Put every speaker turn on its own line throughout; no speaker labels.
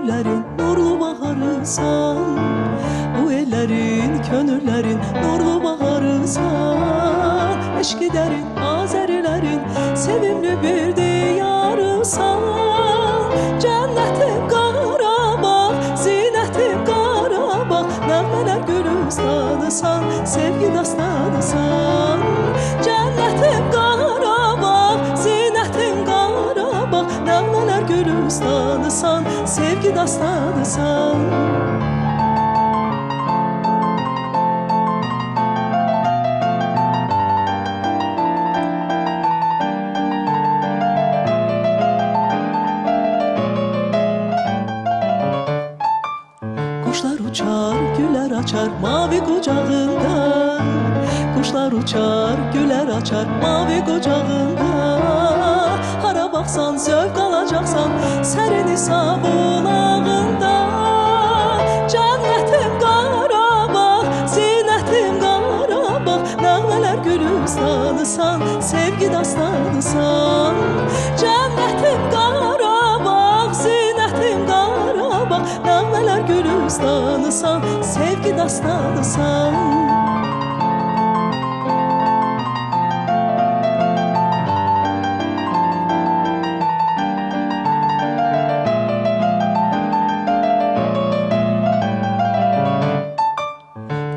gönüllerin nurlu baharısan, bu ellerin, könüllerin nurlu baharısan. Eşki derin Azerilerin sevimli bir diyarısan. Cennetim Qarabağ, zinetim Qarabağ, nəğmələr gülüstanısan, sevgi dastanısan. Cennetim Qarabağ, zinetim Qarabağ, nəğmələr gülüstanısan, sevgi dastanısan. Kuşlar uçar, güller açar mavi kucağında. Kuşlar uçar, güller açar mavi kucağında. Hara baksan zövk alacaksan serin İsa bulağında. Cennetim Qarabağ, zinetim Qarabağ, nəğmələr gülüstanısan, sevgi dastanısan. Cennetim Qarabağ, zinetim Qarabağ, nəğmələr gülüstanısan, sevgi dastanısan.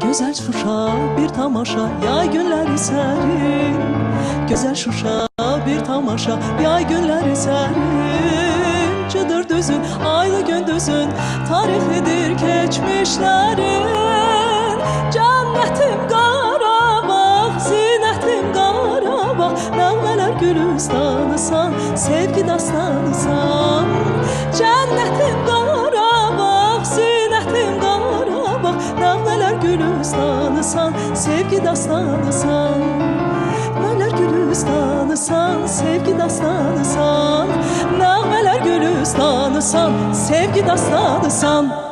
Güzel Şuşa bir tamaşa, yay günleri serin. Güzel Şuşa bir tamaşa, yay günleri serin. Cıdır düzün, aylı gündüzün, tarihidir geçmişlerin. Cennetim Qarabağ, zinetim Qarabağ, nəğmələr gülüstanısan, sevgi dastanısan. Cennetim Qarabağ, zinetim Qarabağ, nəğmələr gülüstanısan, sevgi dastanısan. Nəğmələr gülüstanısan, sevgi dastanısan. Nəğmələr gülüstanısan, sevgi dastanısan.